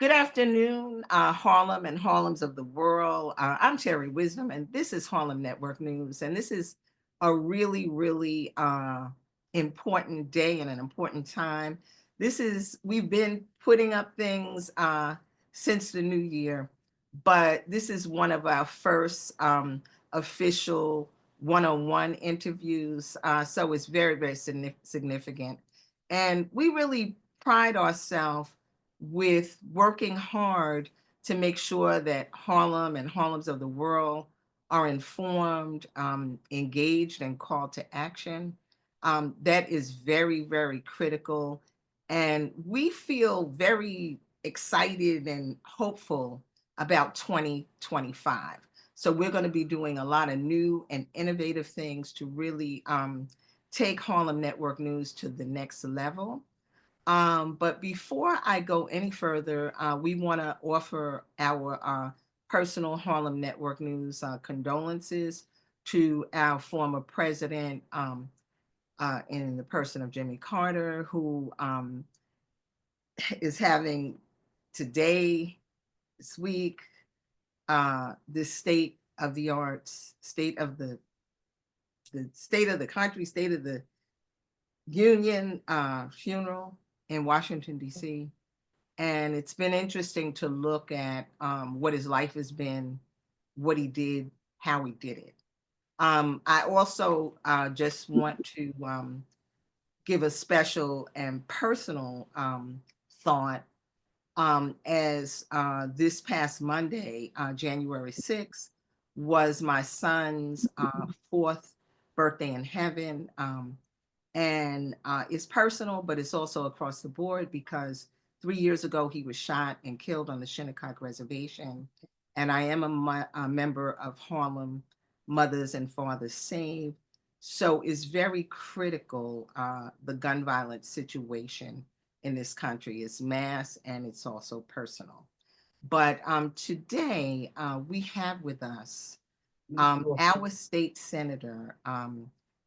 Good afternoon, Harlem and Harlems of the world. I'm Terri Wisdom, and this is Harlem Network News. And this is a really important day and an important time. We've been putting up things since the new year, but this is one of our first official one-on-one interviews. So it's very significant. And we really pride ourselves with working hard to make sure that Harlem and Harlems of the world are informed, engaged, and called to action. That is very critical. And we feel very excited and hopeful about 2025. So we're going to be doing a lot of new and innovative things to really take Harlem Network News to the next level. But before I go any further, we want to offer our personal Harlem Network News condolences to our former president in the person of Jimmy Carter, who is having today, this week, this state of the arts, state of the country, state of the union funeral in Washington, D.C. And it's been interesting to look at what his life has been, what he did, how he did it. I also just want to give a special and personal thought as this past Monday, January 6th, was my son's fourth birthday in heaven. And it's personal, but it's also across the board because 3 years ago he was shot and killed on the Shinnecock Reservation. And I am a member of Harlem Mothers and Fathers Save. So it's very critical, the gun violence situation in this country. It's mass and it's also personal. But today we have with us our state senator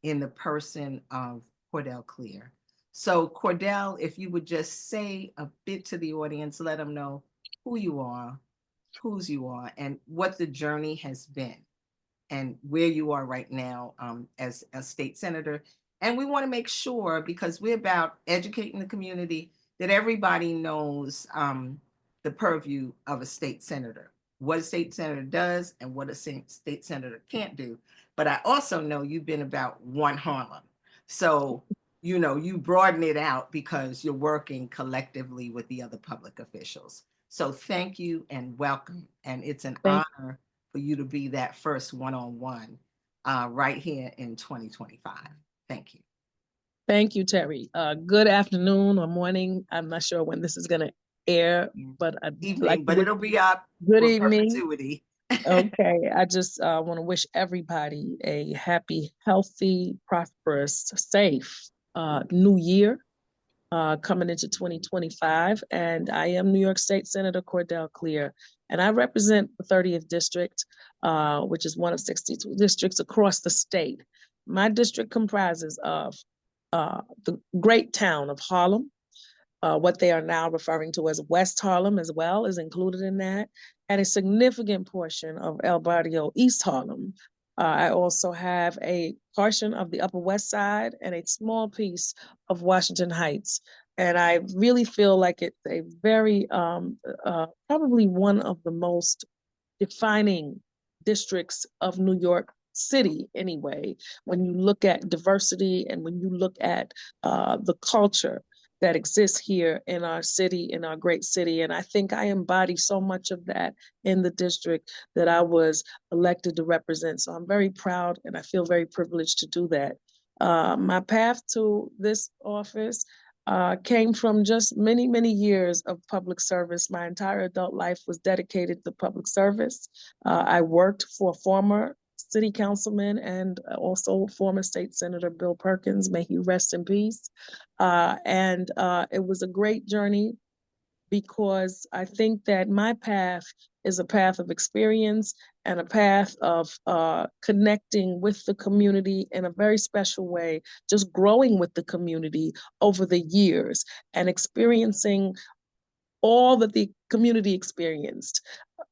in the person of Cordell Cleare. So Cordell, if you would just say a bit to the audience, let them know who you are, whose you are, and what the journey has been and where you are right now as a state senator. And we want to make sure, because we're about educating the community, that everybody knows the purview of a state senator, what a state senator does and what a state senator can't do. But I also know you've been about one Harlem. So, you broaden it out because you're working collectively with the other public officials. So thank you and welcome. And it's an honor for you to be that first one-on-one right here in 2025. Thank you. Thank you, Terri. Good afternoon or morning. I'm not sure when this is going to air, but evening, but it'll be up. Good evening. Perpetuity. Okay, I just want to wish everybody a happy, healthy, prosperous, safe new year coming into 2025. And I am New York State Senator Cordell Cleare, and I represent the 30th District, which is one of 62 districts across the state. My district comprises of the great town of Harlem. What they are now referring to as West Harlem as well is included in that, and a significant portion of El Barrio, East Harlem. I also have a portion of the Upper West Side and a small piece of Washington Heights. And I really feel like it's a very, probably one of the most defining districts of New York City anyway, when you look at diversity and when you look at the culture that exists here in our city, in our great city. And I think I embody so much of that in the district that I was elected to represent. So I'm very proud and I feel very privileged to do that. My path to this office came from just many years of public service. My entire adult life was dedicated to public service. I worked for former city councilman and also former state senator Bill Perkins, may he rest in peace. And it was a great journey because I think that my path is a path of experience and a path of connecting with the community in a very special way, just growing with the community over the years and experiencing all that the community experienced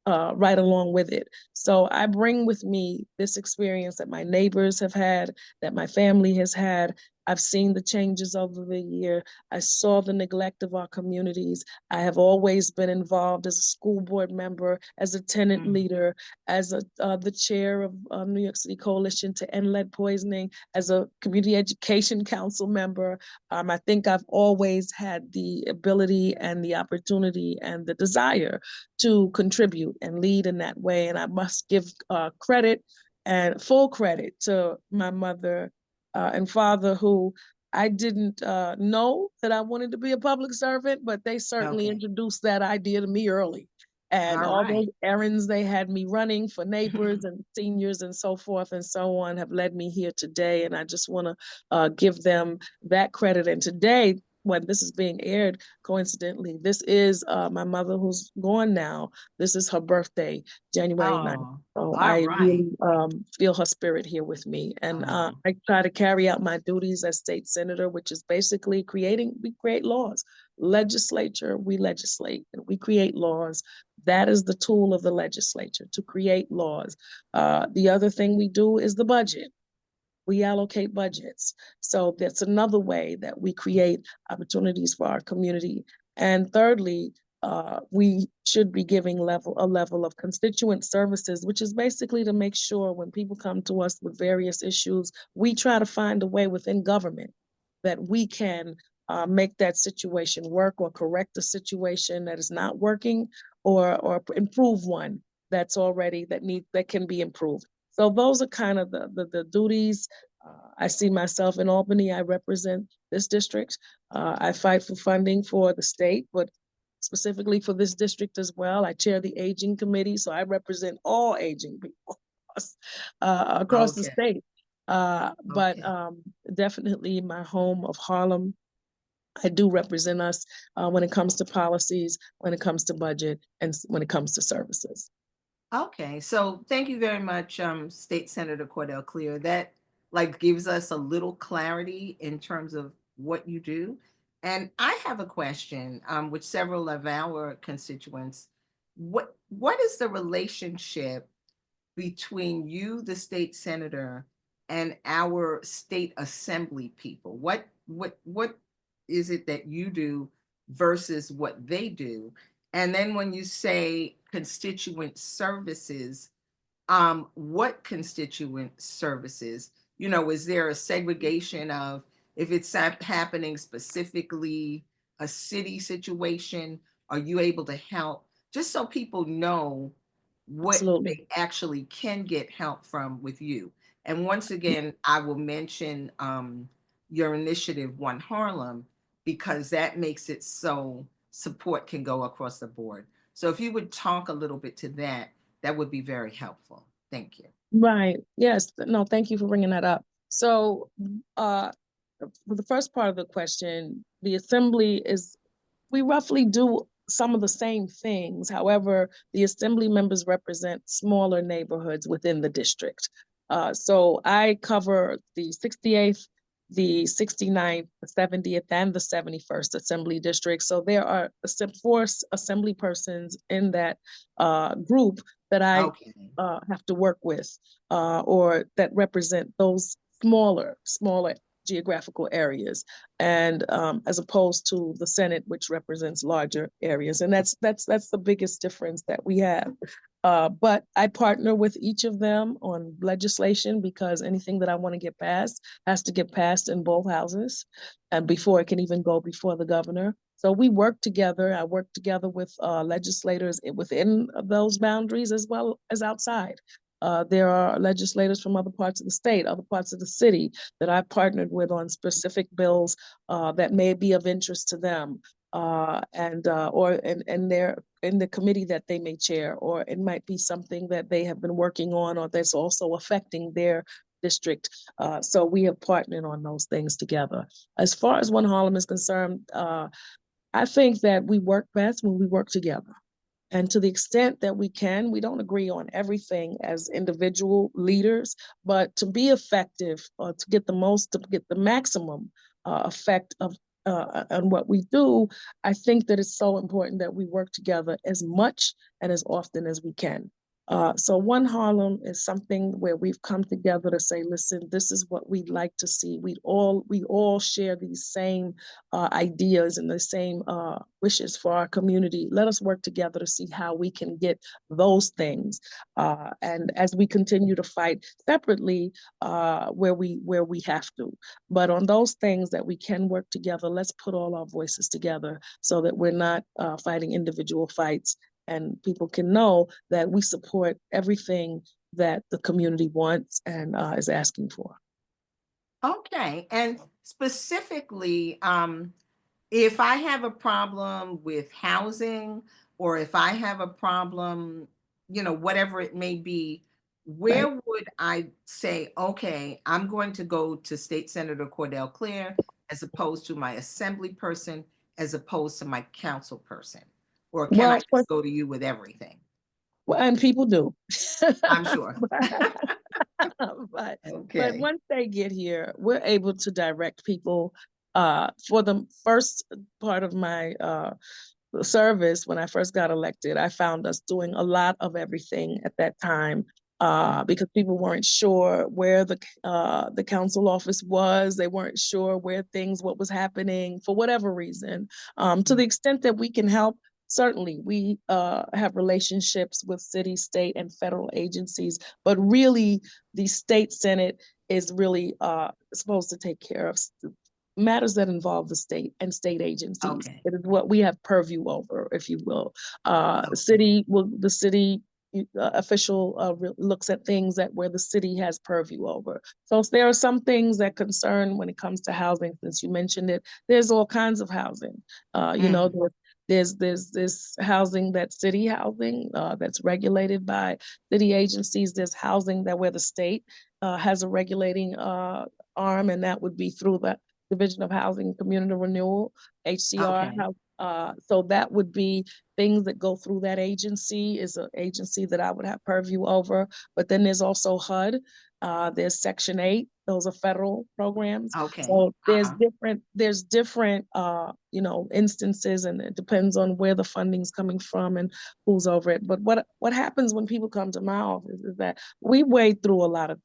right along with it. So I bring with me this experience that my neighbors have had, that my family has had. I've seen the changes over the year. I saw the neglect of our communities. I have always been involved as a school board member, as a tenant leader, as the chair of New York City Coalition to End Lead Poisoning, as a community education council member. I think I've always had the ability and the opportunity and the desire to contribute and lead in that way. And I must give credit and full credit to my mother and father, who I didn't know that I wanted to be a public servant, but they certainly Okay. introduced that idea to me early. And All all those right. errands they had me running for neighbors and seniors and so forth and so on have led me here today. And I just want to give them that credit. And today, when this is being aired, coincidentally, this is my mother who's gone now. This is her birthday, January 9th. Oh, So all I right. really feel her spirit here with me. And Oh, I try to carry out my duties as state senator, which is basically we create laws. Legislature, we legislate and we create laws. That is the tool of the legislature, to create laws. The other thing we do is the budget. We allocate budgets. So that's another way that we create opportunities for our community. And thirdly, we should be giving a level of constituent services, which is basically to make sure when people come to us with various issues, we try to find a way within government that we can make that situation work, or correct a situation that is not working, or improve one that can be improved. So those are kind of the duties. I see myself in Albany. I represent this district. I fight for funding for the state, but specifically for this district as well. I chair the aging committee, so I represent all aging people across the okay. state. But Okay. definitely my home of Harlem, I do represent us when it comes to policies, when it comes to budget, and when it comes to services. Okay, so thank you very much, State Senator Cordell Cleare. That like gives us a little clarity in terms of what you do. And I have a question, with several of our constituents. What is the relationship between you, the state senator, and our state assembly people? What is it that you do versus what they do? And then when you say constituent services, what constituent services? You know, is there a segregation of if it's happening specifically a city situation? Are you able to help? Just so people know what Absolutely. they actually can get help from with you. And once again, I will mention your initiative, One Harlem, because that makes it so support can go across the board. So if you would talk a little bit to that, that would be very helpful. Thank you. Right. Yes. No, thank you for bringing that up. So, for the first part of the question, the assembly is, we roughly do some of the same things. However, the assembly members represent smaller neighborhoods within the district. So I cover the 68th, the 69th, the 70th, and the 71st assembly district. So there are four assembly persons in that group that I Okay. have to work with, or that represent those smaller geographical areas, and as opposed to the Senate, which represents larger areas. And that's the biggest difference that we have. But I partner with each of them on legislation, because anything that I want to get passed has to get passed in both houses, and before it can even go before the governor. So we work together. I work together with legislators within those boundaries as well as outside. There are legislators from other parts of the state, other parts of the city, that I've partnered with on specific bills that may be of interest to them, and they're in the committee that they may chair, or it might be something that they have been working on, or that's also affecting their district. So we have partnered on those things together. As far as One Harlem is concerned, I think that we work best when we work together. And to the extent that we can, we don't agree on everything as individual leaders, but to be effective, or to get the maximum effect of on what we do, I think that it's so important that we work together as much and as often as we can. So One Harlem is something where we've come together to say, listen, this is what we'd like to see. We all share these same ideas and the same wishes for our community. Let us work together to see how we can get those things. And as we continue to fight separately, where we have to. But on those things that we can work together, let's put all our voices together so that we're not fighting individual fights, and people can know that we support everything that the community wants and is asking for. Okay. And specifically, if I have a problem with housing, or if I have a problem, whatever it may be, Right. where would I say, okay, I'm going to go to State Senator Cordell Cleare as opposed to my assembly person, as opposed to my council person? Or can I Well, just go to you with everything? and people do. I'm sure. but but Okay. once they get here, we're able to direct people. For the first part of my service, when I first got elected, I found us doing a lot of everything at that time. Because people weren't sure where the council office was, they weren't sure what was happening for whatever reason. To the extent that we can help, certainly we have relationships with city, state, and federal agencies, but really the state senate is really supposed to take care of matters that involve the state and state agencies. Okay. It is what we have purview over, if you will. Okay. The city official looks at things that where the city has purview over. So there are some things that concern when it comes to housing. Since you mentioned it, there's all kinds of housing. Mhm. There's this housing that's city housing that's regulated by city agencies. There's housing that where the state has a regulating arm, and that would be through the Division of Housing and Community Renewal, HCR. Okay. So that would be things that go through that agency, is an agency that I would have purview over. But then there's also HUD. There's Section 8. Those are federal programs. Okay. So there's different instances, and it depends on where the funding's coming from and who's over it. But what happens when people come to my office is that we wade through a lot of,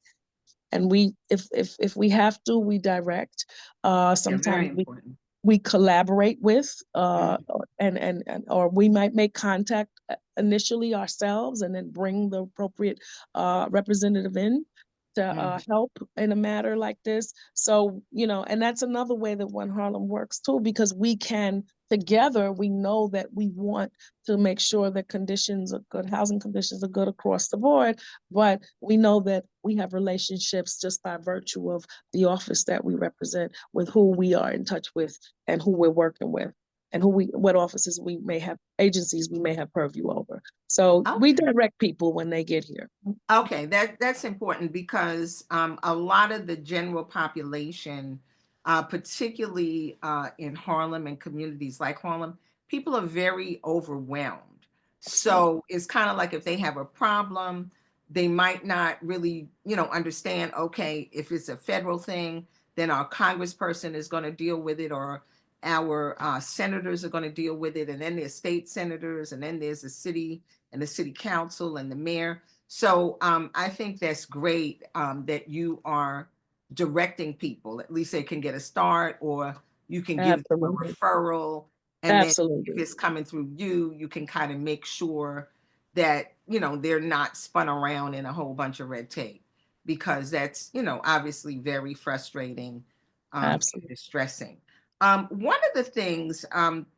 and we if we have to, we direct. Yeah, very Sometimes important. we collaborate with, Mhm. and or we might make contact initially ourselves and then bring the appropriate representative in to Mhm. help in a matter like this. So, and that's another way that One Harlem works too, because we can together, we know that we want to make sure that conditions are good, housing conditions are good across the board, but we know that we have relationships just by virtue of the office that we represent with who we are in touch with and who we're working with and what offices we may have, agencies we may have purview over. So we Okay. direct people when they get here. Okay, that's important because a lot of the general population, particularly in Harlem and communities like Harlem, people are very overwhelmed. Absolutely. So it's kind of like if they have a problem, they might not really, understand, okay, if it's a federal thing, then our congressperson is going to deal with it, or our senators are going to deal with it. And then there's state senators, and then there's the city and the city council and the mayor. So I think that's great that you are directing people. At least they can get a start, or you can give them a Absolutely. referral. And then if Absolutely. it's coming through you, you can kind of make sure that, they're not spun around in a whole bunch of red tape, because that's, obviously very frustrating and Absolutely. distressing. One of the things,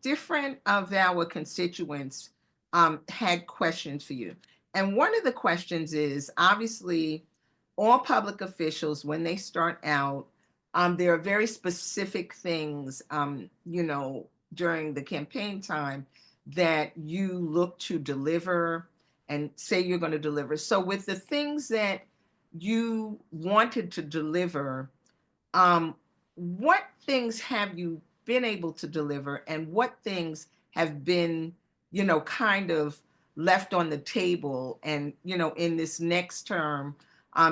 different of our constituents had questions for you. And one of the questions is, obviously, all public officials, when they start out, there are very specific things, during the campaign time that you look to deliver and say you're going to deliver. So, with the things that you wanted to deliver, um, what things have you been able to deliver, and what things have been, kind of left on the table? And, in this next term,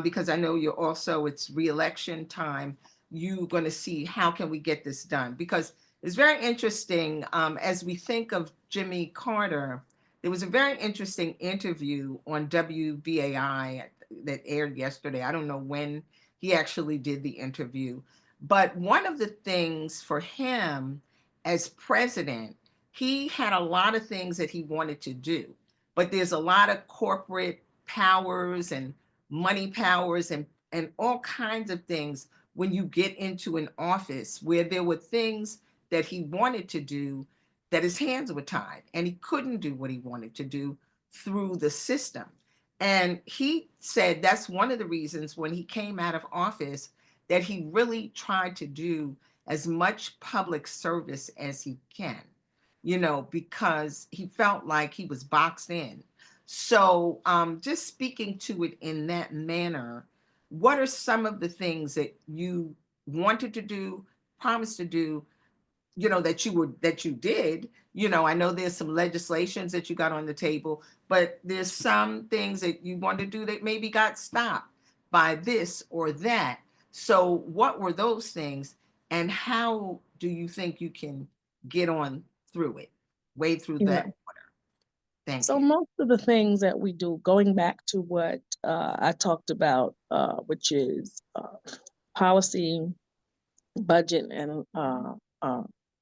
because I know it's reelection time, you're going to see how can we get this done? Because It's very interesting. As we think of Jimmy Carter, there was a very interesting interview on WBAI that aired yesterday. I don't know when he actually did the interview, but one of the things for him as president, he had a lot of things that he wanted to do, but there's a lot of corporate powers and money powers and all kinds of things when you get into an office where there were things that he wanted to do that his hands were tied and he couldn't do what he wanted to do through the system. And he said that's one of the reasons when he came out of office that he really tried to do as much public service as he can, because he felt like he was boxed in. So, just speaking to it in that manner, what are some of the things that you wanted to do, promised to do, that you did? I know there's some legislations that you got on the table, but there's some things that you want to do that maybe got stopped by this or that. So what were those things, and how do you think you can get on through it, wade through You that know, water? Thank so you. most of the things that we do, going back to what I talked about, which is policy, budget, and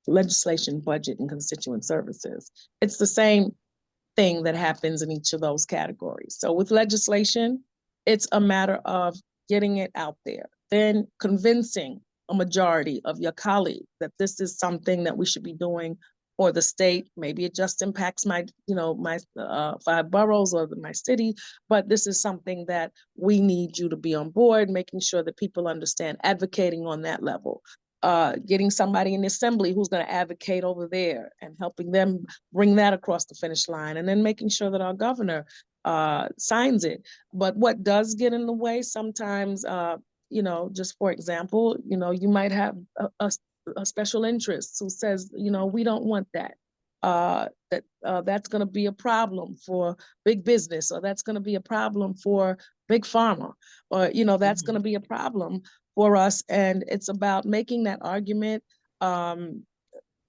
legislation, budget, and constituent services. It's the same thing that happens in each of those categories. So with legislation, it's a matter of getting it out there, then convincing a majority of your colleagues that this is something that we should be doing for the state. Maybe it just impacts my 5 boroughs or my city, but this is something that we need you to be on board, making sure that people understand, advocating on that level. Getting somebody in the assembly who's going to advocate over there and helping them bring that across the finish line, and then making sure that our governor signs it. But what does get in the way sometimes, just for example, you might have a special interest who says, we don't want that. That's going to be a problem for big business, or that's going to be a problem for big pharma, or that's going to be a problem for us. And it's about making that argument,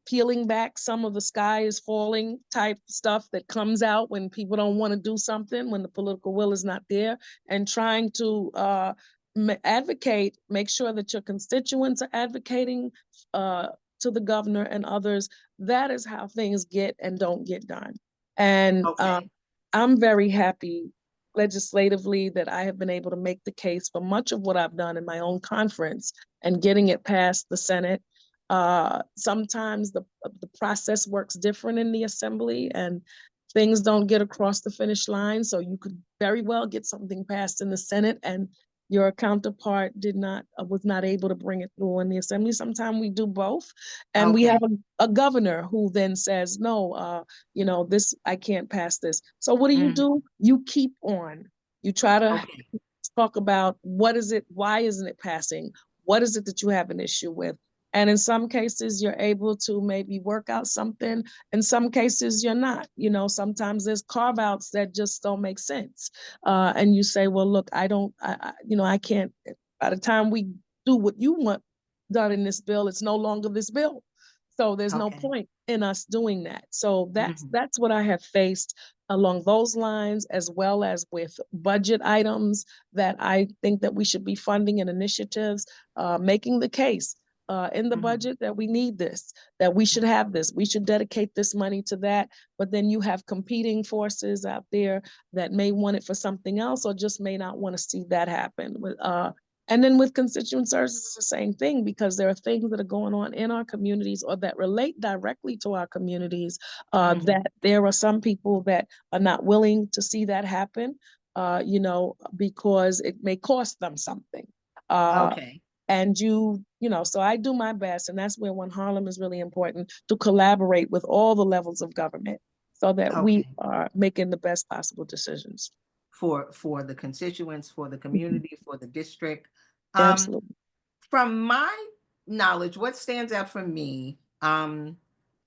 peeling back some of the sky is falling type stuff that comes out when people don't want to do something, when the political will is not there, and trying to advocate, make sure that your constituents are advocating to the governor and others. That is how things get and don't get done. And Okay. I'm very happy legislatively that I have been able to make the case for much of what I've done in my own conference and getting it past the Senate. Sometimes the process works different in the assembly and things don't get across the finish line. So you could very well get something passed in the Senate and your counterpart was not able to bring it through in the assembly. Sometimes we do both, and we Okay. have a governor who then says, no, this, I can't pass this. So what Mhm. do? You keep on. You try to Okay. talk about what is it, why isn't it passing? What is it that you have an issue with? And in some cases, you're able to maybe work out something. In some cases, you're not. Sometimes there's carve outs that just don't make sense. And you say, well, look, I can't. By the time we do what you want done in this bill, it's no longer this bill. So there's no Okay. point in us doing that. So Mhm. that's what I have faced along those lines, as well as with budget items that I think that we should be funding and initiatives, making the case in the Mhm. budget that we need this, that we should have this, we should dedicate this money to that. But then you have competing forces out there that may want it for something else or just may not want to see that happen. And then with constituent services, it's the same thing, because there are things that are going on in our communities or that relate directly to our communities, Mhm. that there are some people that are not willing to see that happen, because it may cost them something. Uh, Okay. and so I do my best, and that's where One Harlem is really important, to collaborate with all the levels of government so that we Okay. are making the best possible decisions. For the constituents, for the Mhm. community, for the district. Um, Absolutely. from my knowledge, what stands out for me, and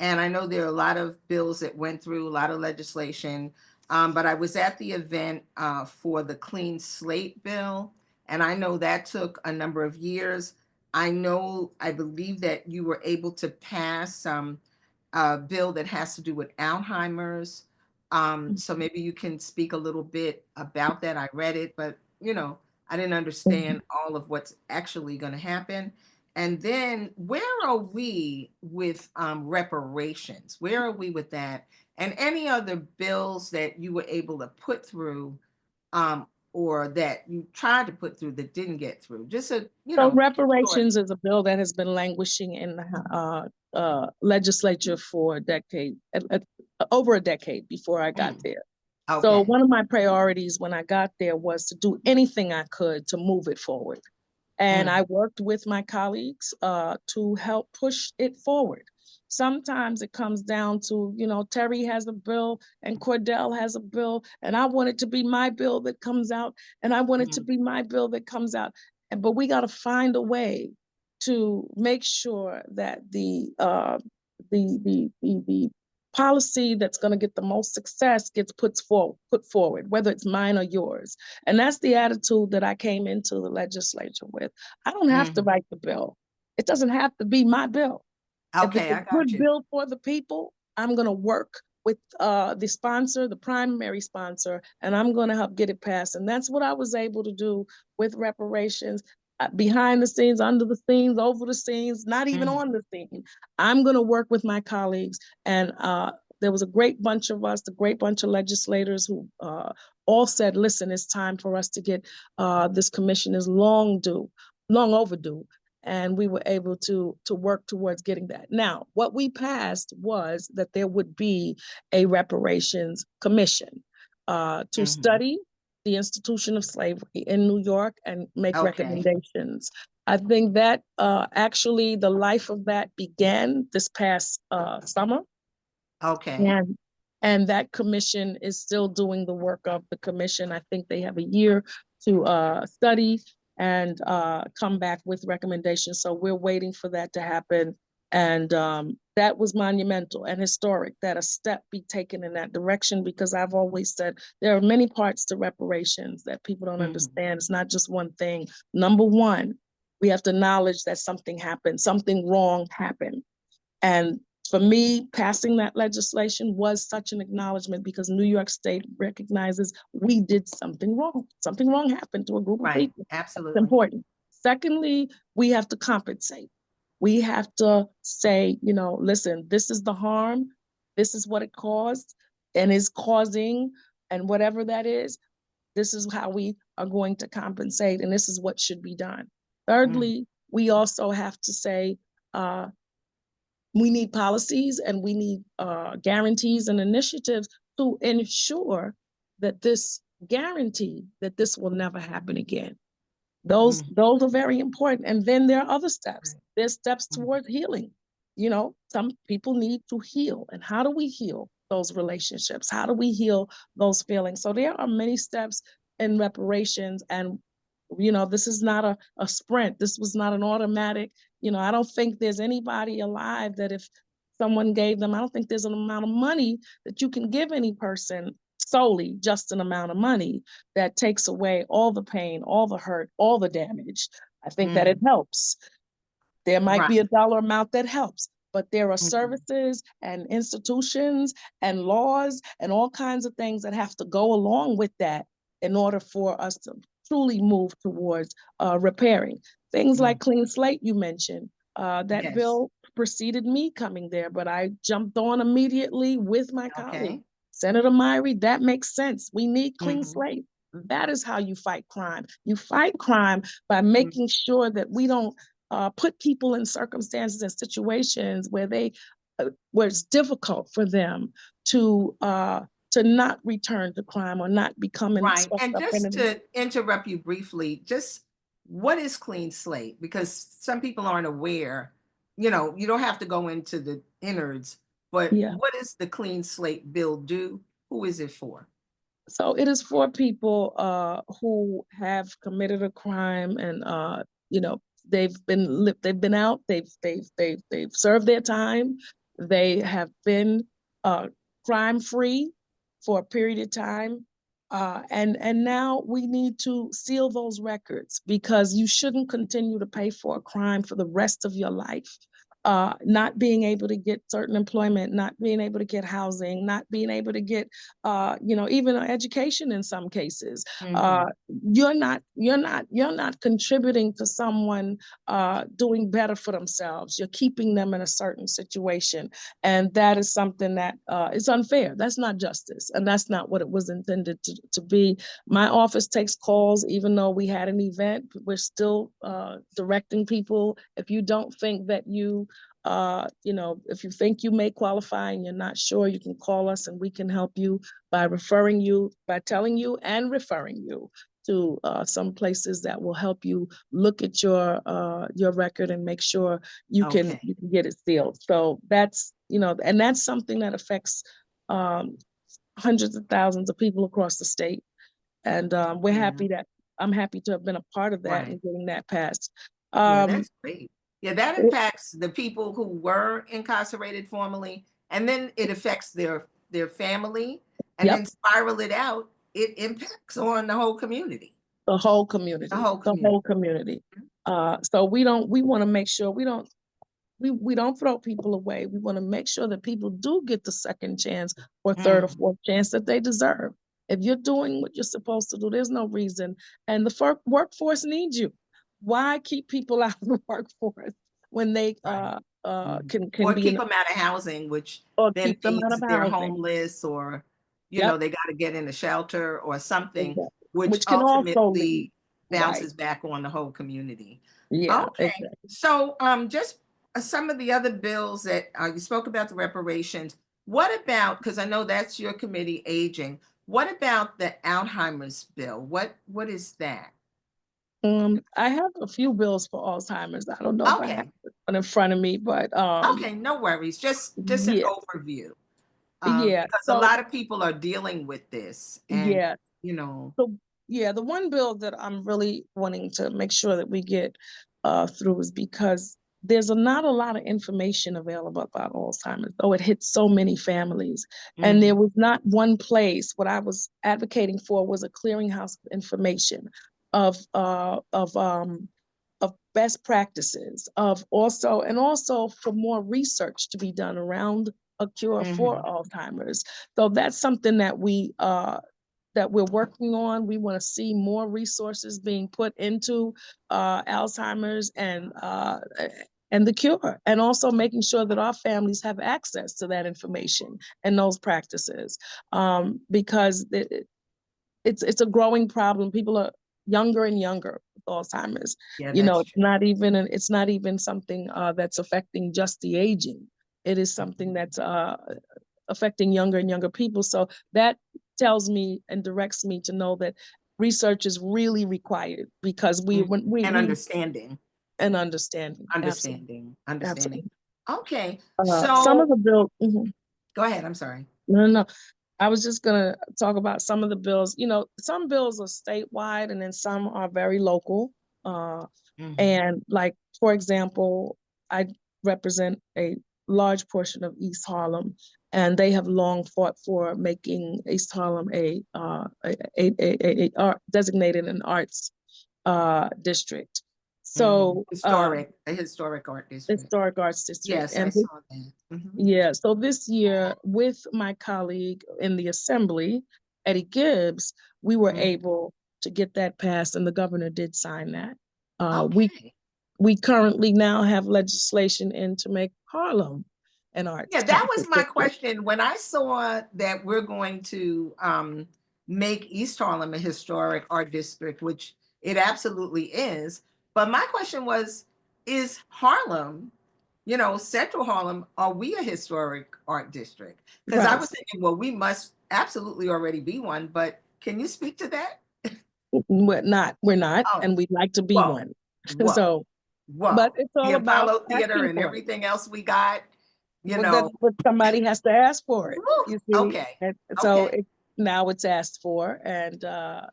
I know there are a lot of bills that went through, a lot of legislation, but I was at the event for the Clean Slate bill, and I know that took a number of years. I believe that you were able to pass a bill that has to do with Alzheimer's. So maybe you can speak a little bit about that. I read it, but I didn't understand all of what's actually going to happen. And then where are we with reparations? Where are we with that? And any other bills that you were able to put through, um, or that you tried to put through that didn't get through? Just a, So short. reparations is a bill that has been languishing in the legislature for a decade, over a decade before I got Mm, there. So okay. one of my priorities when I got there was to do anything I could to move it forward. And Mm, I worked with my colleagues to help push it forward. Sometimes it comes down to, Terri has a bill and Cordell has a bill, and I want it to be my bill that comes out, and I want it to mm, be my bill that comes out. But we got to find a way to make sure that the policy that's going to get the most success gets put forward, whether it's mine or yours. And that's the attitude that I came into the legislature with. I don't have to mhm. write the bill. It doesn't have to be my bill. If it's Okay, a I got good you. bill for the people, I'm going to work with the sponsor, the primary sponsor, and I'm going to help get it passed. And that's what I was able to do with reparations. Behind the scenes, under the scenes, over the scenes, not even Mhm, on the scene. I'm going to work with my colleagues. And there was a great bunch of us, a great bunch of legislators who all said, listen, it's time for us to get this commission is long overdue, and we were able to work towards getting that. Now, what we passed was that there would be a reparations commission to mhm. study the institution of slavery in New York and make Okay, recommendations. I think that actually the life of that began this past summer, okay, and that commission is still doing the work of the commission. I think they have a year to study and come back with recommendations. So we're waiting for that to happen. And that was monumental and historic that a step be taken in that direction, because I've always said there are many parts to reparations that people don't mhm. understand. It's not just one thing. Number one, we have to acknowledge that something happened, something wrong happened. And for me, passing that legislation was such an acknowledgement, because New York State recognizes we did something wrong. Something wrong happened to a group of Right, people. That's absolutely. important. Secondly, we have to compensate. We have to say, listen, this is the harm, this is what it caused and is causing, and whatever that is, this is how we are going to compensate, and this is what should be done. Mm, Thirdly, we also have to say, uh, we need policies and we need guarantees and initiatives to ensure that this guarantee that this will never happen again. mm, Those are very important. And then there are other steps. right, There's steps mm, toward healing. Some people need to heal. And how do we heal those relationships? How do we heal those feelings? So there are many steps in reparations. And this is not a sprint. This was not an automatic. I don't think there's anybody alive that if someone gave them, I don't think there's an amount of money that you can give any person, solely just an amount of money, that takes away all the pain, all the hurt, all the damage. I think that it mm, helps. There might be a right, dollar amount that helps, but there are mhm, services and institutions and laws and all kinds of things that have to go along with that in order for us to truly move towards repairing. Things like mm. clean slate, you mentioned. That Yes, bill preceded me coming there, but I jumped on immediately with my colleague, okay. Senator Myrie. That makes sense. We need clean Mhm, slate. That is how you fight crime. You fight crime by mm, making sure that we don't put people in circumstances and situations where it's difficult for them to not return to crime or not becoming right. swept And up in just it. to interrupt you briefly, just what is clean slate? Because some people aren't aware, you don't have to go into the innards, but Yeah. what does the clean slate bill do? Who is it for? So it is for people who have committed a crime, and you know they've been out, they've served their time, they have been uh, crime free for a period of time, And now we need to seal those records, because you shouldn't continue to pay for a crime for the rest of your life. Not being able to get certain employment, not being able to get housing, not being able to get, even education in some cases. You're not contributing to someone doing better for themselves. You're keeping them in a certain situation, and that is something that is unfair. That's not justice, and that's not what it was intended to be. My office takes calls, even though we had an event. We're still directing people. If you don't think that if you think you may qualify and you're not sure, you can call us and we can help you by telling you and referring you to some places that will help you look at your record and make sure you can get it sealed. So that's, and that's something that affects hundreds of thousands of people across the state. And I'm happy to have been a part of that and getting that passed. Yeah, that's great. Yeah, that impacts the people who were incarcerated formerly, and then it affects their family, and then spiral it out. It impacts on the whole community. The whole community. So we want to make sure we don't throw people away. We want to make sure that people do get the second chance or third or fourth chance that they deserve. If you're doing what you're supposed to do, there's no reason. And the workforce needs you. Why keep people out of the workforce when they can or be keep them out of housing, which then means they're homeless, or they got to get in a shelter or something, which can ultimately bounces back on the whole community. So just some of the other bills that you spoke about, the reparations. What about, because I know that's your committee, aging, what about the Alzheimer's bill? What is that? I have a few bills for Alzheimer's. I don't know if I have one in front of me, but okay, no worries. Just an overview. Because a lot of people are dealing with this, and the one bill that I'm really wanting to make sure that we get through is because there's not a lot of information available about Alzheimer's, though it hits so many families. And there was not one place. What I was advocating for was a clearinghouse of information of best practices, also for more research to be done around a cure for Alzheimer's. So that's something that we're working on. We want to see more resources being put into Alzheimer's and the cure, and also making sure that our families have access to that information and those practices, because it's a growing problem. People are younger and younger with Alzheimer's. It's not even something that's affecting just the aging. It is something that's affecting younger and younger people. So that tells me and directs me to know that research is really required, because understanding. Absolutely. Okay. Some of the bills. Go ahead. I'm sorry. No. I was just gonna talk about some of the bills. Some bills are statewide, and then some are very local. And like, for example, I represent a large portion of East Harlem, and they have long fought for making East Harlem a designated an arts district. So a historic art district. Historic arts district. Yes, I saw that. So this year, with my colleague in the assembly, Eddie Gibbs, we were able to get that passed, and the governor did sign that. We currently now have legislation in to make Harlem an arts. Yeah, that was my question. When I saw that we're going to make East Harlem a historic art district, which it absolutely is. But my question was, is Harlem, Central Harlem, are we a historic art district? Because I was thinking, well, we must absolutely already be one, but can you speak to that? We're not, and we'd like to be one. So, but it's all about Apollo Theater and everything else we got, But somebody has to ask for it. You see? Okay. And so now it's asked for, and at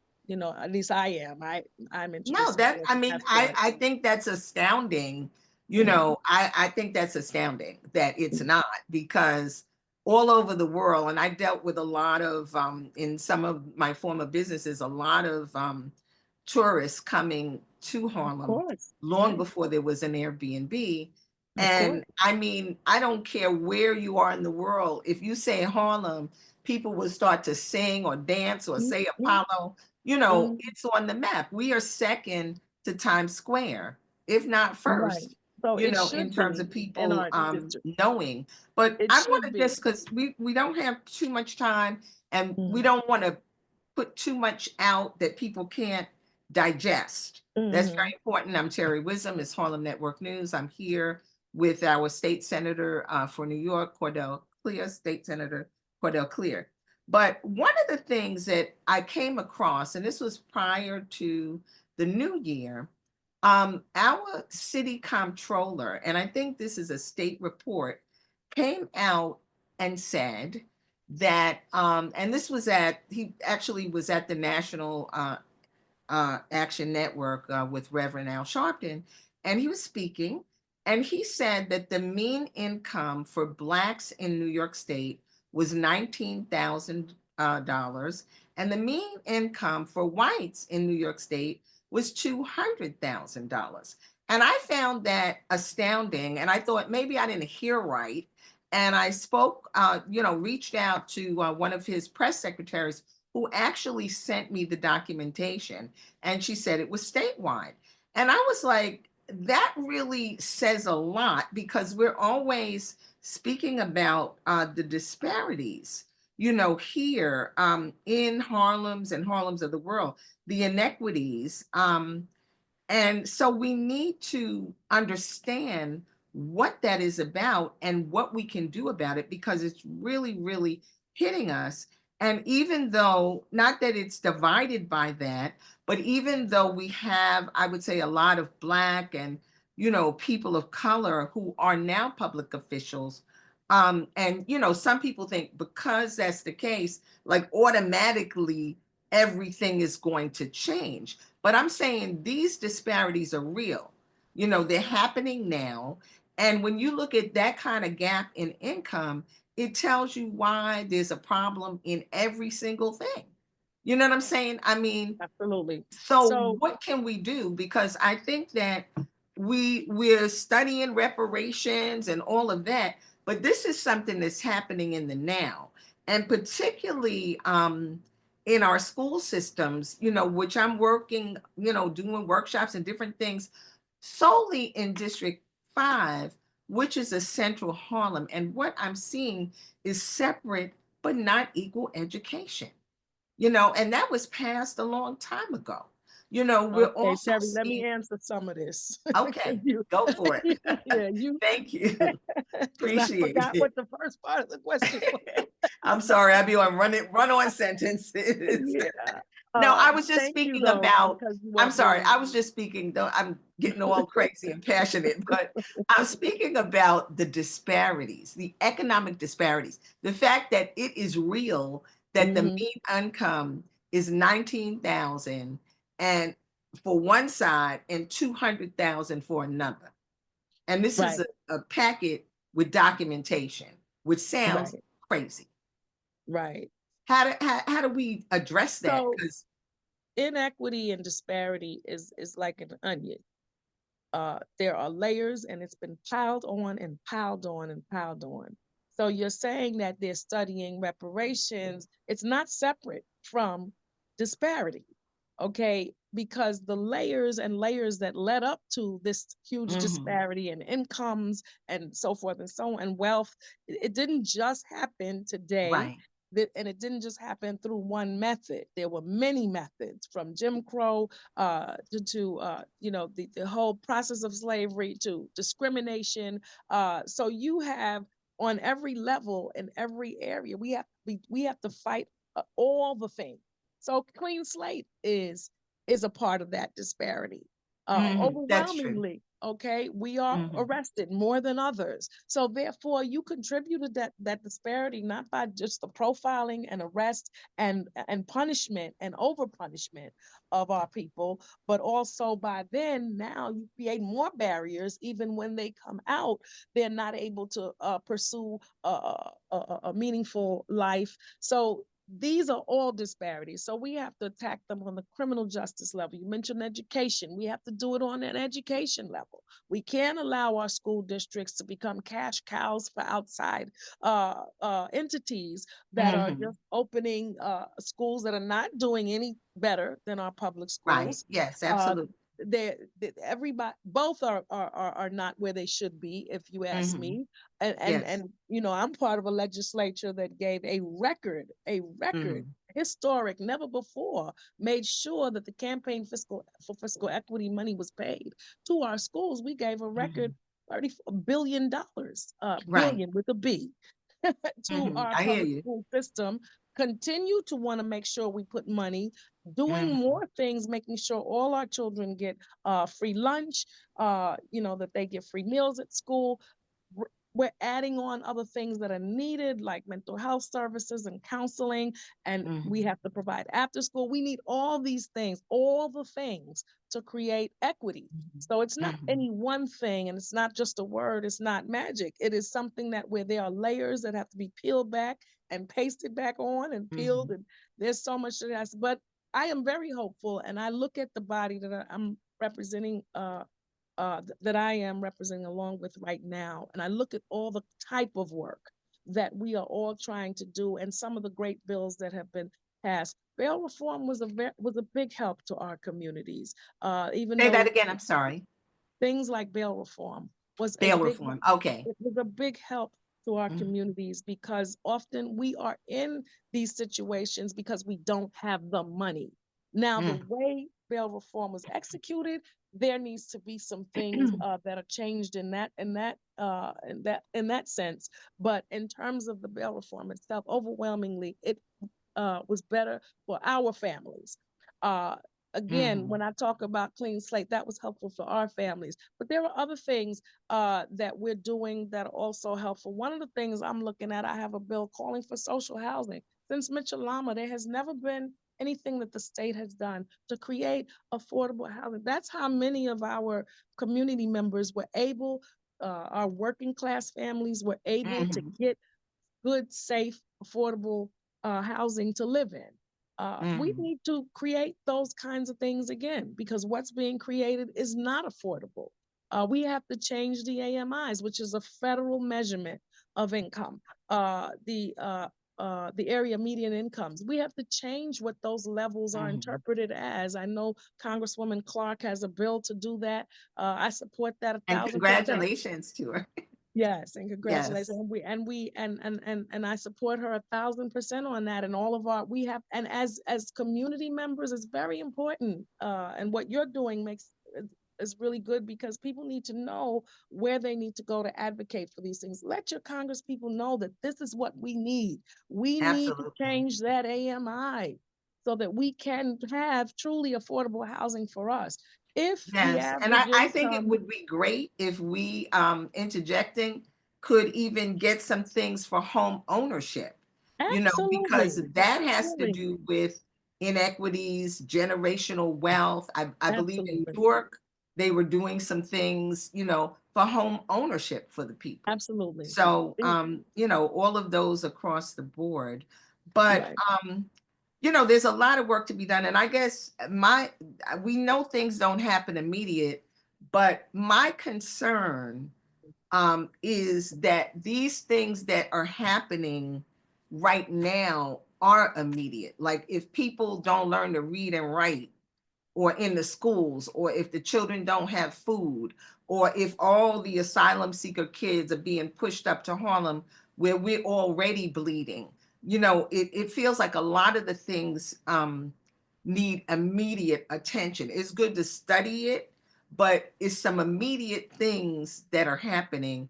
least I am. I'm interested. No, I think that's astounding. I think that's astounding that it's not, because all over the world. And I dealt with a lot of, in some of my former businesses, a lot of tourists coming to Of Harlem course, long right, before there was an Airbnb. of course. And I mean, I don't care where you are in the world. If you say Harlem, people will start to sing or dance or say Mhm, Apollo. You know, mhm. it's on the map. We are second to Times Square, if not Right. first, So you it know, in should terms be of in people our district. knowing. But It I want should to be. just, because we don't have too much time, and we Mhm, don't want to put too much out that people can't digest. That's very mhm. important. I'm Terri Wisdom, it's Harlem Network News. I'm here with our state senator for New York, Cordell Cleare, State Senator Cordell Cleare. But one of the things that I came across, and this was prior to the new year, our city comptroller, and I think this is a state report, came out and said that, and this was he actually was at the National Action Network with Reverend Al Sharpton, and he was speaking, and he said that the mean income for Blacks in New York State was $19,000, and the mean income for whites in New York State was $200,000. And I found that astounding, and I thought maybe I didn't hear right. And I spoke, reached out to one of his press secretaries who actually sent me the documentation, and she said it was statewide. And I was like, that really says a lot, because we're always speaking about the disparities, here in Harlem's and Harlem's of the world, the inequities. And so we need to understand what that is about and what we can do about it, because it's really, really hitting us. And even though, not that it's divided by that, but even though we have, I would say, a lot of Black and, people of color who are now public officials. And, some people think because that's the case, like automatically everything is going to change. But I'm saying these disparities are real. They're happening now. And when you look at that kind of gap in income, it tells you why there's a problem in every single thing. You know what I'm saying? I mean, Absolutely. so So, what can we do? Because I think that we're studying reparations and all of that, but this is something that's happening in the now, and particularly in our school systems, which I'm working, doing workshops and different things solely in District 5, which is a central Harlem. And what I'm seeing is separate but not equal education, and that was passed a long time ago. We're okay, also Terry, let me seeing, answer some of this. 'Cause okay, you, go for it. yeah, you, Thank you. because I Appreciate forgot it. what the first part of the question was. I'm sorry, I be on run on sentences. Yeah. No, I was just Thank you speaking though, about, because you I'm want sorry, me. I was just speaking, though I'm getting all crazy and passionate, but I'm speaking about the disparities, the economic disparities, the fact that it is real that the Mhm. mean income is 19,000 and for one side and 200,000 for another. And this is Right, a packet with documentation, which sounds right, crazy. right. How do we address that? So Because inequity and disparity is like an onion. There are layers and it's been piled on and piled on and piled on. So you're saying that they're studying reparations. It's not separate from disparity, okay? Because the layers and layers that led up to this huge mhm, disparity in incomes and so forth and so on, and wealth, it didn't just happen today. right. And it didn't just happen through one method. There were many methods, from Jim Crow the whole process of slavery to discrimination. So you have, on every level in every area, we have to fight all the things. So clean slate is a part of that disparity. That's true. Overwhelmingly, okay, we are arrested more than others. So therefore, you contributed that disparity not by just the profiling and arrest and punishment and over punishment of our people, but also by then now you create more barriers. Even when they come out, they're not able to pursue a meaningful life. So these are all disparities. So we have to attack them on the criminal justice level. You mentioned education. We have to do it on an education level. We can't allow our school districts to become cash cows for outside entities that are just opening schools that are not doing any better than our public Right. schools. Yes, Uh, absolutely. everybody, both are not where they should be, if you ask me. Yes. And I'm part of a legislature that gave a record historic, never before, made sure that the campaign for fiscal equity money was paid to our schools. We gave a record $34 billion, Right. billion with a B, to our I hear public you. school system. Continue to want to make sure we put money, doing more things, making sure all our children get free lunch, that they get free meals at school. We're adding on other things that are needed, like mental health services and counseling, and we have to provide after school. We need all these things, all the things to create equity. So it's not any one thing, and it's not just a word, it's not magic. It is something that where there are layers that have to be peeled back and pasted back on and peeled, and there's so much that has, but I am very hopeful, and I look at the body that I'm representing, that I am representing along with right now. And I look at all the type of work that we are all trying to do and some of the great bills that have been passed. Bail reform was a big help to our communities, even Say that though again. I'm sorry. things like bail reform was a Bail big reform. Okay. it was a big help to our communities, because often we are in these situations because we don't have the money. Now, the way bail reform was executed, there needs to be some things that are changed in that sense. But in terms of the bail reform itself, overwhelmingly, it was better for our families. Uh, Again, when I talk about clean slate, that was helpful for our families. But there are other things that we're doing that are also helpful. One of the things I'm looking at, I have a bill calling for social housing. Since Mitchell Lama, there has never been anything that the state has done to create affordable housing. That's how many of our community members were able, our working class families were able to get good, safe, affordable housing to live in. We need to create those kinds of things again, because what's being created is not affordable. We have to change the AMIs, which is a federal measurement of income. The area median incomes. We have to change what those levels are interpreted as. I know Congresswoman Clark has a bill to do that. I support that a And 1000%. congratulations to her. Yes, and congratulations. Yes. And I support her 1000% on that. And all of our we have, and as community members, it's very important. And what you're doing is really good, because people need to know where they need to go to advocate for these things. Let your Congress people know that this is what we need. We need to Absolutely. change that AMI so that we can have truly affordable housing for us. If the Yes, and average I think it income, would be great if we, interjecting, could even get some things for home ownership, because absolutely, that has to absolutely. do with inequities, generational wealth. I believe in Absolutely. New York, they were doing some things, for home ownership for the people. Absolutely. So, Mm, all of those across the board. But, right. there's a lot of work to be done. And I guess we know things don't happen immediate, but my concern is that these things that are happening right now are immediate. Like if people don't learn to read and write, or in the schools, or if the children don't have food, or if all the asylum seeker kids are being pushed up to Harlem where we're already bleeding. It feels like a lot of the things need immediate attention. It's good to study it, but it's some immediate things that are happening.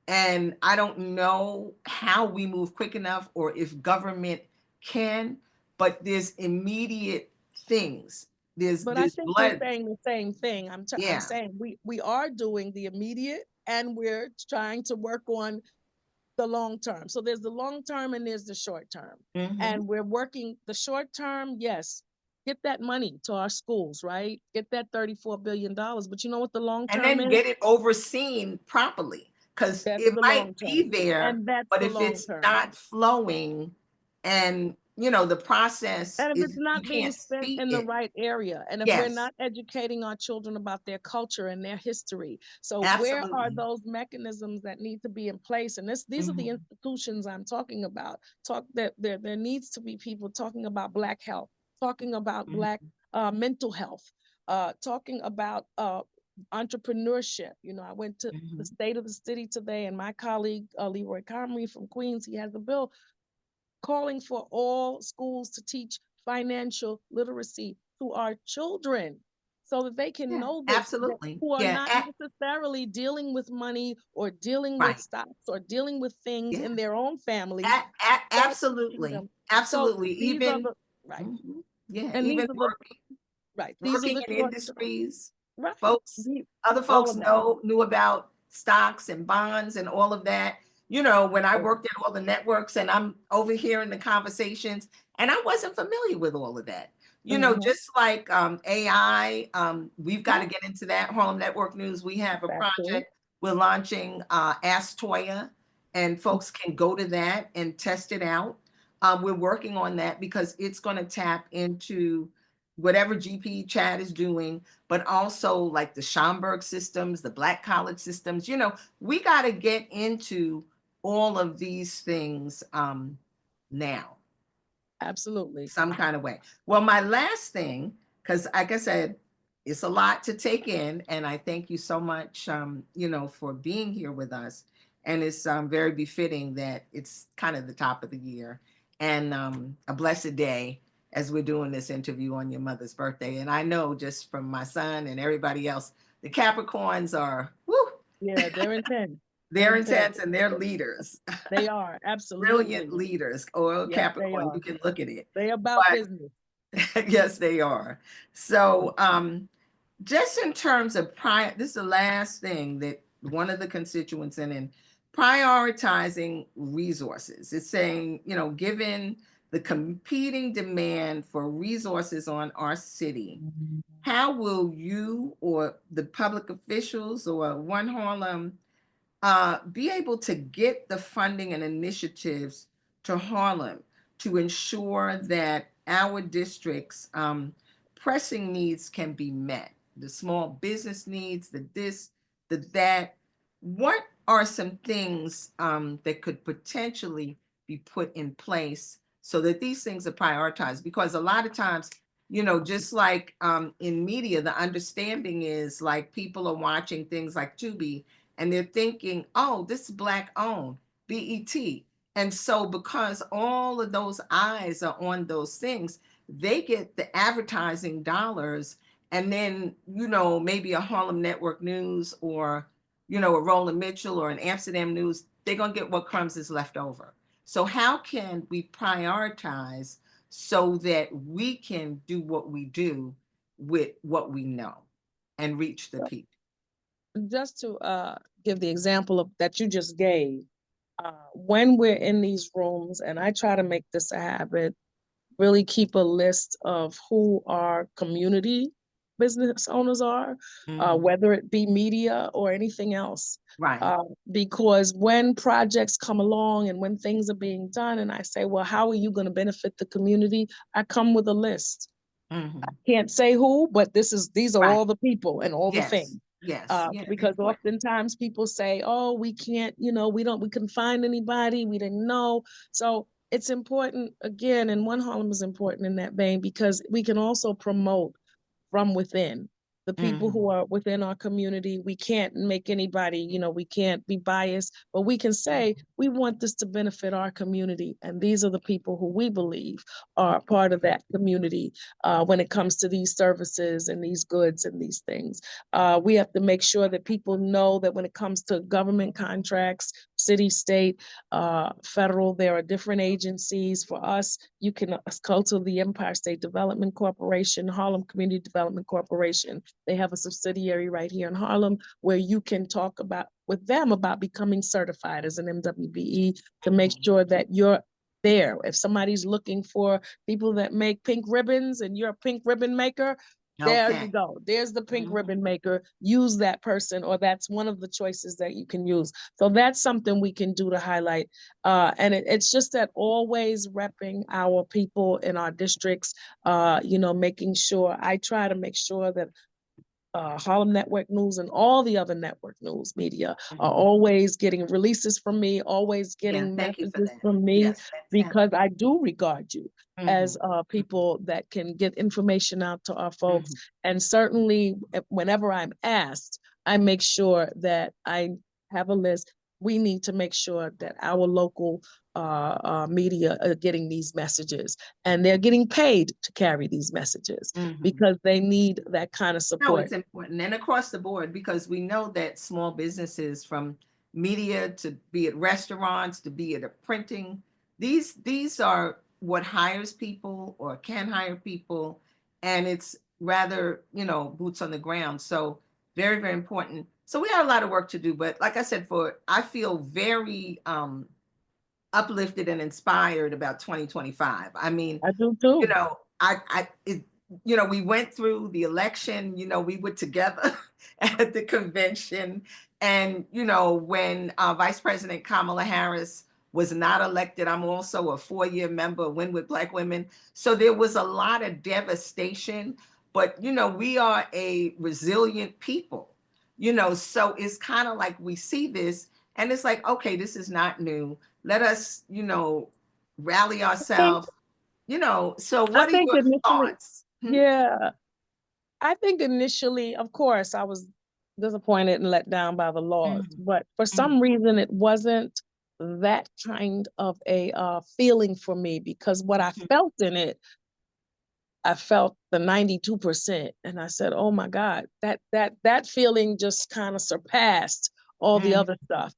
And I don't know how we move quick enough or if government can, but there's immediate things But I there's think we're blood. saying the same thing. I'm Yeah. saying we are doing the immediate, and we're trying to work on the long term. So there's the long term and there's the short term. Hmm. And we're working the short term, yes, get that money to our schools, right? Get that $34 billion. But you know what the long And term then is? get it overseen properly, because That's it the might long be term. there, And that's but the if long it's term. not flowing and the process And if it's is, you not being can't spent see in the it. right area, and if we're Yes, not educating our children about their culture and their history, so where are absolutely. those mechanisms that need to be in place? And these are the Mhm, institutions I'm talking about. There needs to be people talking about Black health, talking about Black mhm, mental health, talking about entrepreneurship. I went to the mhm. state of the city today, and my colleague Leroy Comrie from Queens, he has a bill calling for all schools to teach financial literacy to our children so that they can Yeah, know this, that absolutely. who are Yeah, not necessarily dealing with money or dealing with right. stocks or dealing with things Yeah, in their own families. Start teaching absolutely. them. So Absolutely. these are Even, the right, mhm, yeah, and these even are the right. These are working the in short term. industries, Right. folks, other All folks of that. knew about stocks and bonds and all of that. When I worked at all the networks and I'm overhearing the conversations, and I wasn't familiar with all of that. Mm-hmm. Just like AI, we've got to Yeah, get into that. Harlem Network News, we have a that too. project. We're launching Ask Toya, and folks can go to that and test it out. We're working on that because it's going to tap into whatever GP Chat is doing, but also like the Schomburg systems, the Black college systems. We got to get into all of these things now, Absolutely. some kind of way. Well, my last thing, because like I said, it's a lot to take in, and I thank you so much, for being here with us. And it's very befitting that it's kind of the top of the year and a blessed day as we're doing this interview on your mother's birthday. And I know just from my son and everybody else, the Capricorns are, woo, Yeah, they're intense. They're they're intense. intense and they're leaders, They are brilliant absolutely. leaders. Or Yes, they Capricorn, you are. can look at it. They about business. Yes, they are. So, just in terms of this is the last thing that one of the constituents in prioritizing resources. It's saying, given the competing demand for resources on our city, how will you or the public officials or One Harlem be able to get the funding and initiatives to Harlem to ensure that our district's pressing needs can be met? The small business needs, the this, the that. What are some things that could potentially be put in place so that these things are prioritized? Because a lot of times, just like in media, the understanding is like people are watching things like Tubi and they're thinking, oh, this is Black owned, BET. And so, because all of those eyes are on those things, they get the advertising dollars. And then, maybe a Harlem Network News or, a Roland Mitchell or an Amsterdam News, they're going to get what crumbs is left over. So, how can we prioritize so that we can do what we do with what we know and reach the people? Just to give the example of that you just gave, when we're in these rooms, and I try to make this a habit, really keep a list of who our community business owners are, Mhm. whether it be media or anything else. Right. Because when projects come along and when things are being done, and I say, well, how are you going to benefit the community? I come with a list. Mhm. Can't say who, but these are Right. all the people and all the Yes. things. Yes. Yeah. Because Important. oftentimes people say, oh, we can't, we couldn't find anybody, we didn't know. So it's important, again, and One Harlem is important in that vein because we can also promote from within. the people who are within our community. We can't make anybody, you know, we can't be biased, but we can say we want this to benefit our community. And these are the people who we believe are part of that community when it comes to these services and these goods and these things. We have to make sure that people know that when it comes to government contracts, city, state, federal, there are different agencies. For us, you can go to the Empire State Development Corporation, Harlem Community Development Corporation. They have a subsidiary right here in Harlem where you can talk with them about becoming certified as an MWBE to make sure that you're there. If somebody's looking for people that make pink ribbons and you're a pink ribbon maker, there you go. There's the pink ribbon maker. Use that person, or that's one of the choices that you can use. So that's something we can do to highlight. And it's just that always repping our people in our districts, you know, making sure, I try to make sure that Harlem Network News and all the other network news media are always getting releases from me, always getting messages from me, because I do regard you as people that can get information out to our folks. And certainly whenever I'm asked, I make sure that I have a list. We need to make sure that our local media are getting these messages, and they're getting paid to carry these messages because they need that kind of support. No, it's important, and across the board, because we know that small businesses, from media to be it restaurants to be it a printing, these are what hires people or can hire people, and it's rather, you know, boots on the ground. So very, very important. So we have a lot of work to do, but like I said, I feel very uplifted and inspired about 2025. I mean, I do too. you know, you know, we went through the election, you know, we were together at the convention. And, you know, when Vice President Kamala Harris was not elected, I'm also a 4-year member of Win with Black Women. So there was a lot of devastation, but, you know, we are a resilient people, you know, so it's kind of like we see this and it's like, okay, this is not new. Let us, you know, rally ourselves, you know. So what are your thoughts? Yeah, I think initially, of course, I was disappointed and let down by the laws, but for some reason it wasn't that kind of a feeling for me, because what I felt in it, I felt the 92%, and I said, "Oh my God, that feeling just kind of surpassed all the other stuff,"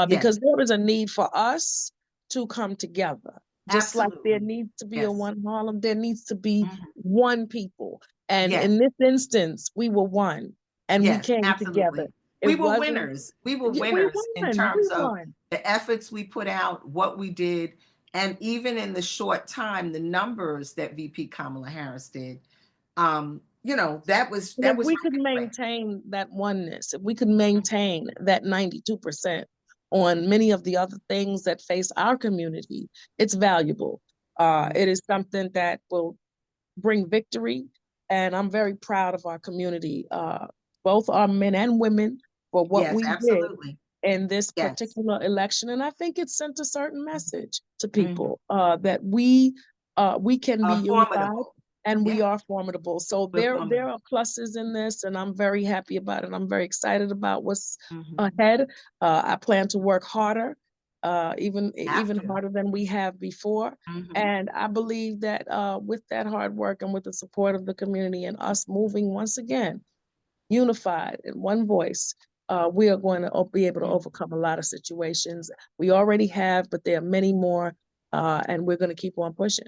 because there is a need for us to come together. Just like there needs to be a one Harlem, there needs to be one people. And in this instance, we were one, and we came together. We were winners. We were winners in terms of the efforts we put out, what we did, and even in the short time, the numbers that VP Kamala Harris did. You know, that was we could maintain that oneness, if we could maintain that 92% on many of the other things that face our community, it's valuable. It is something that will bring victory, and I'm very proud of our community, both our men and women, for what we did in this particular election. And I think it sent a certain message to people that we can be unified. And we are formidable. So there are pluses in this, and I'm very happy about it. I'm very excited about what's ahead. I plan to work harder, even harder than we have before. And I believe that with that hard work and with the support of the community and us moving once again, unified in one voice, we are going to be able to overcome a lot of situations. We already have, but there are many more, and we're going to keep on pushing.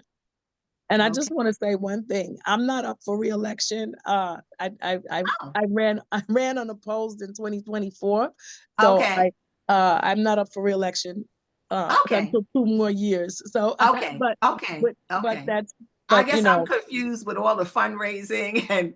And I just want to say one thing. I'm not up for re-election. I ran unopposed in 2024. So I'm not up for re-election until 2 more years. So but that's I guess I'm confused with all the fundraising and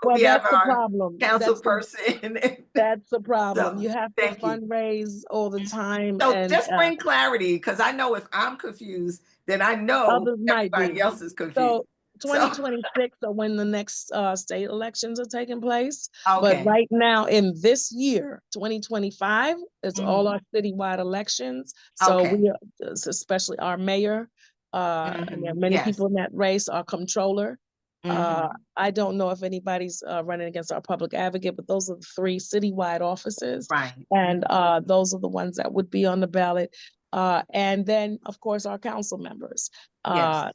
well, that's the problem. Council person. That's the problem. So, you have to fundraise all the time. So just bring clarity, because I know if I'm confused, then I know everybody else is confused. So 2026 are when the next state elections are taking place. But right now in this year, 2025, it's all our citywide elections. So we are, especially our mayor, and there are many people in that race, our comptroller, Mhm. I don't know if anybody's running against our public advocate, but those are the 3 citywide offices, Right. and those are the ones that would be on the ballot. And then, of course, our council members. Yes.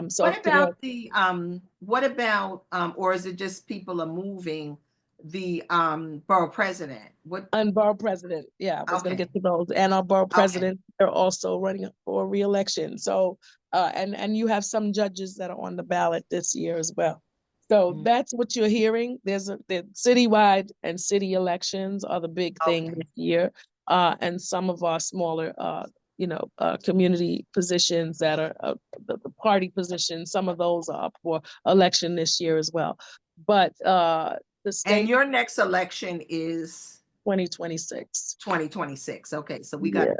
So if there What about, or is it just people are moving the, borough president? What, and borough president, yeah, I was going to okay, get to those. And our borough okay. president, they're also running for reelection. So, and you have some judges that are on the ballot this year as well. So Mm, that's what you're hearing. The citywide and city elections are the big thing okay. this year. And some of our smaller, community positions that are the party positions, some of those are up for election this year as well. But the And state your next election is 2026. 2026. Okay, so we got a Yeah,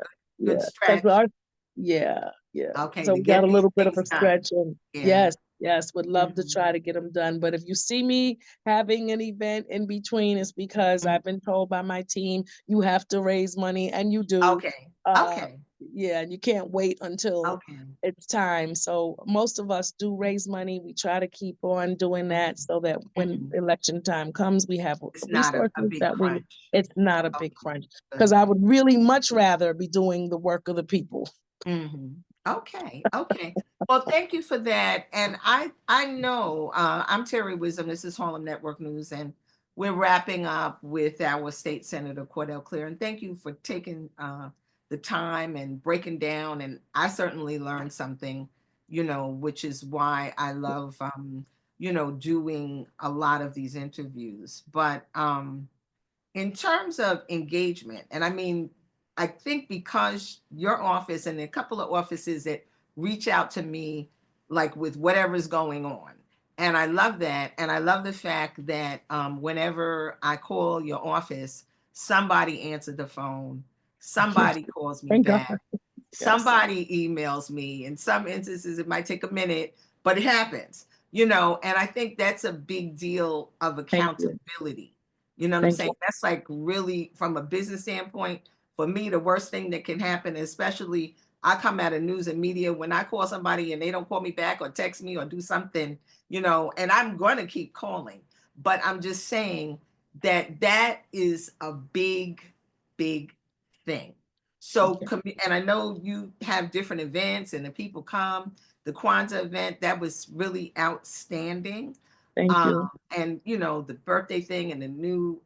good yeah. Because stretch, yeah. okay, So to we got get a these little bit of things a done. stretch, and Yeah. yes, would love to Mhm, try to get them done. But if you see me having an event in between, it's because mhm. I've been told by my team you have to raise money, and you do. Okay, Uh, okay, yeah, and you can't wait until okay. it's time. So most of us do raise money. We try to keep on doing that Mhm, so that when mhm. election time comes, we have It's not a resources big that we. crunch. It's not a big Okay, crunch because good. I would really much rather be doing the work of the people. Mhm. Okay, okay. Well, thank you for that. And I know, I'm Terri Wisdom. This is Harlem Network News, and we're wrapping up with our State Senator Cordell Cleare. And thank you for taking the time and breaking down. And I certainly learned something, which is why I love, doing a lot of these interviews. But in terms of engagement, and I mean, I think because your office and a couple of offices that reach out to me, like with whatever's going on. And I love that. And I love the fact that whenever I call your office, somebody answered the phone, somebody calls me Thank God. back, Yes. somebody emails me. In some instances, it might take a minute, but it happens, and I think that's a big deal of Thank you. accountability. You know what I'm Thank you. saying? That's like really from a business standpoint, for me, the worst thing that can happen, especially I come out of news and media, when I call somebody and they don't call me back or text me or do something, and I'm going to keep calling. But I'm just saying that that is a big, big thing. So, Okay. and I know you have different events and the people come. The Kwanzaa event, that was really outstanding. Thank Um, you. and the birthday thing and the new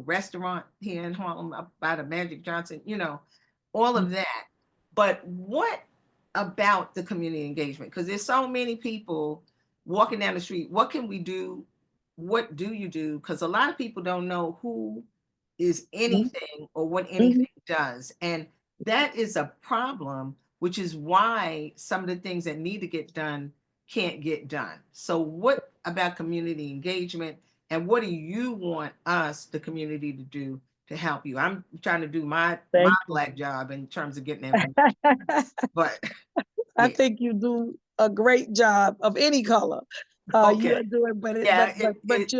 restaurant here in Harlem up by the Magic Johnson, all of that. But what about the community engagement? Because there's so many people walking down the street. What can we do? What do you do? Because a lot of people don't know who is Mhm. anything or what Mhm. anything does. And that is a problem, which is why some of the things that need to get done can't get done. So, what about community engagement? And what do you want us, the community, to do to help you? I'm trying to do my Thank you. black job in terms of getting information, but I yeah, think you do a great job of any color. okay, You're doing, yeah, it.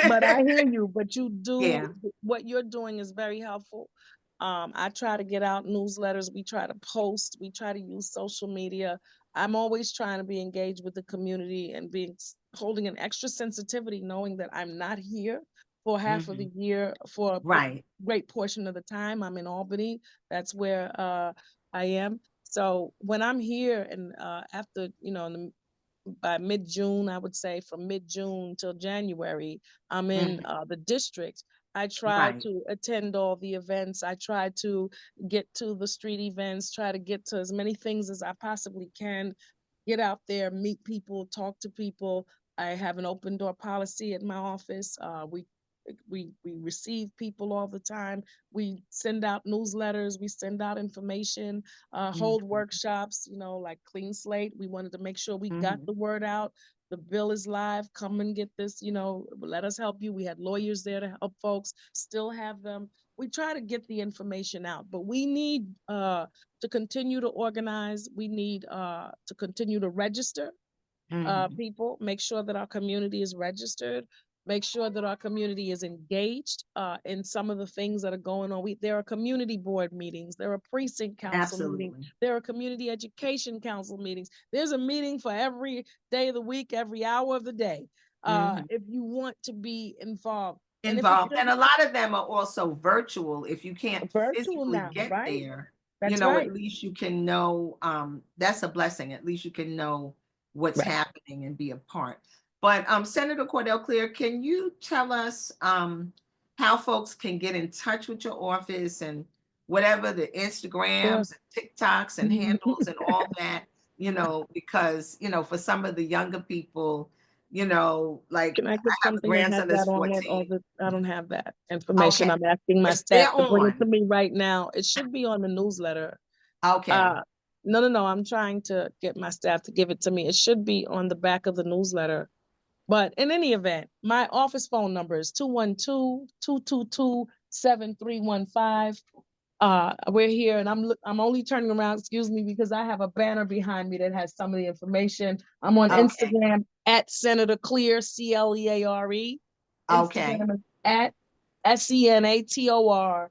but I hear you. But you Yeah. do what you're doing is very helpful. I try to get out newsletters. We try to post. We try to use social media. I'm always trying to be engaged with the community and holding an extra sensitivity, knowing that I'm not here for half of the Mhm. year for a Right. great portion of the time. I'm in Albany. That's where I am. So when I'm here and after, by mid-June, I would say from mid-June till January, I'm in Mhm. the district. I try Right. to attend all the events. I try to get to the street events, try to get to as many things as I possibly can, get out there, meet people, talk to people. I have an open door policy at my office. We receive people all the time. We send out newsletters. We send out information. Hold Mhm. workshops. Like Clean Slate. We wanted to make sure we got Mhm. the word out. The bill is live. Come and get this. Let us help you. We had lawyers there to help folks. Still have them. We try to get the information out, but we need to continue to organize. We need to continue to register Mhm. people, make sure that our community is registered. make sure that our community is engaged in some of the things that are going on. There are community board meetings, there are precinct council meetings, Absolutely. there are community education council meetings. There's a meeting for every day of the week, every hour of the day. Mhm. If you want to be involved. And if Involved. And it's a lot of them are also virtual. If you can't virtual physically now, get right? there, That's at right. least you can know, that's a blessing. At least you can know what's Right. happening and be a part. But Senator Cordell Cleare, can you tell us how folks can get in touch with your office and whatever the Sure. Instagrams and TikToks and handles and all that, because, for some of the younger people, like Can I get I have a something that has grandson that's that on it? 14. I don't have that information. Okay. I'm asking my They're staff to bring it to on. me right now. It should be on the newsletter. Okay. Uh, no. I'm trying to get my staff to give it to me. It should be on the back of the newsletter. But in any event, my office phone number is 212-222-7315. We're here, and I'm only turning around, excuse me, because I have a banner behind me that has some of the information. I'm on Okay. Instagram at Senator Cleare, Cleare. Okay. Instagram is at Senator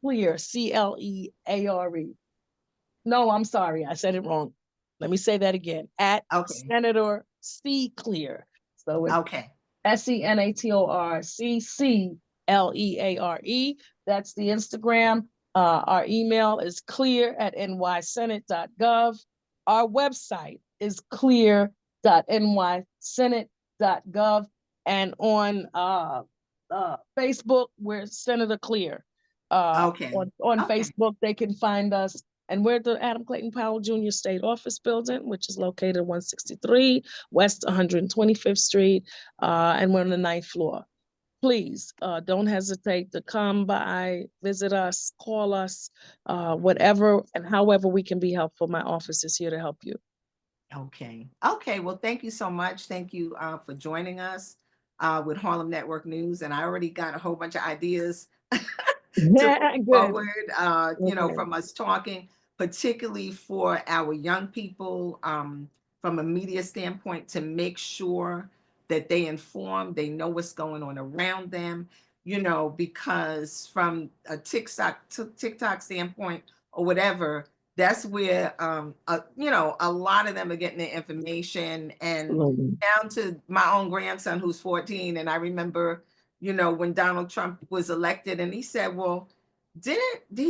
Cleare, Cleare. No, I'm sorry, I said it wrong. Let me say that again. At Okay. Senator C Cleare. So it's Okay. SenatorCCleare. That's the Instagram. Our email is clear@nysenate.gov. Our website is clear.nysenate.gov. And on Facebook, we're Senator Cleare. Okay. On Okay. Facebook, they can find us. And we're at the Adam Clayton Powell Jr. State Office Building, which is located 163 West 125th Street, and we're on the 9th floor. Please don't hesitate to come by, visit us, call us, whatever and however we can be helpful. My office is here to help you. Okay. Okay. Well, thank you so much. Thank you for joining us with Harlem Network News. And I already got a whole bunch of ideas to move Good. forward, Okay. from us talking, particularly for our young people, from a media standpoint, to make sure that they inform, they know what's going on around them, because from a TikTok standpoint or whatever, that's where, a lot of them are getting their information, and Absolutely. down to my own grandson who's 14. And I remember, when Donald Trump was elected, and he said, well, he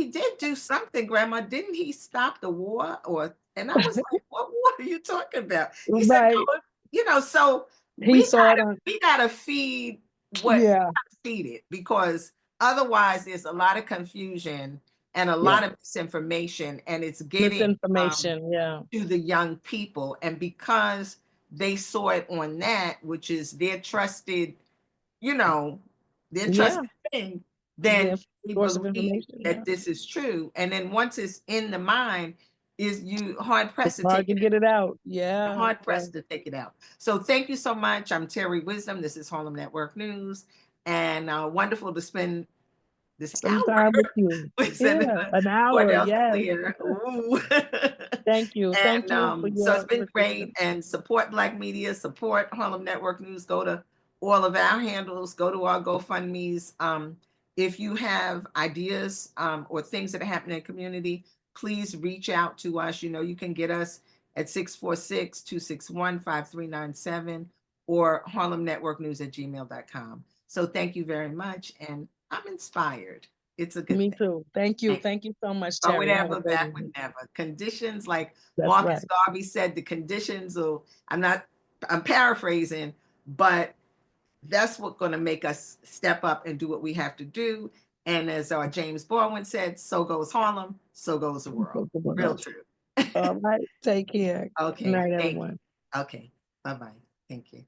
did do something, Grandma? Didn't he stop the war? And I was like, what war are you talking about? He said, Right. no, so He saw it on. we gotta feed Yeah. feed it, because otherwise there's a lot of confusion and a Yeah. lot of misinformation, and it's getting Misinformation. Yeah. to the young people. And because they saw it on that, which is their trusted, you know, their Yeah. trusted thing, Their then they source of believe information. Yeah. that this is true. And then once it's in the mind, is you hard pressed It's to hard take to it get it out. out. Yeah. Hard pressed to take it out. So thank you so much. I'm Terri Wisdom. This is Harlem Network News, and wonderful to spend this Some hour time with you. with Yeah. Senator An hour. Cordell Yes. Cleare. Ooh. Thank you. Thank And you for so it's your been great. assistance. And support Black media, support Harlem Network News. Go to all of our handles, go to our GoFundMe's. If you have ideas or things that are happening in the community, please reach out to us. You can get us at 646-261-5397 or harlemnetworknews@gmail.com. So thank you very much. And I'm inspired. It's a good Me thing. too. Thank you. Thank you. Thank you so much, Forward Terri. Have a ever, great backward evening. never. Conditions, like That's right. Marcus Garvey said, the conditions will, I'm paraphrasing, but that's what's going to make us step up and do what we have to do. And as our James Baldwin said, so goes Harlem, so goes the world. Real true. All right. Take care. Good Okay. night, Thank everyone. you. Okay. Bye-bye. Thank you.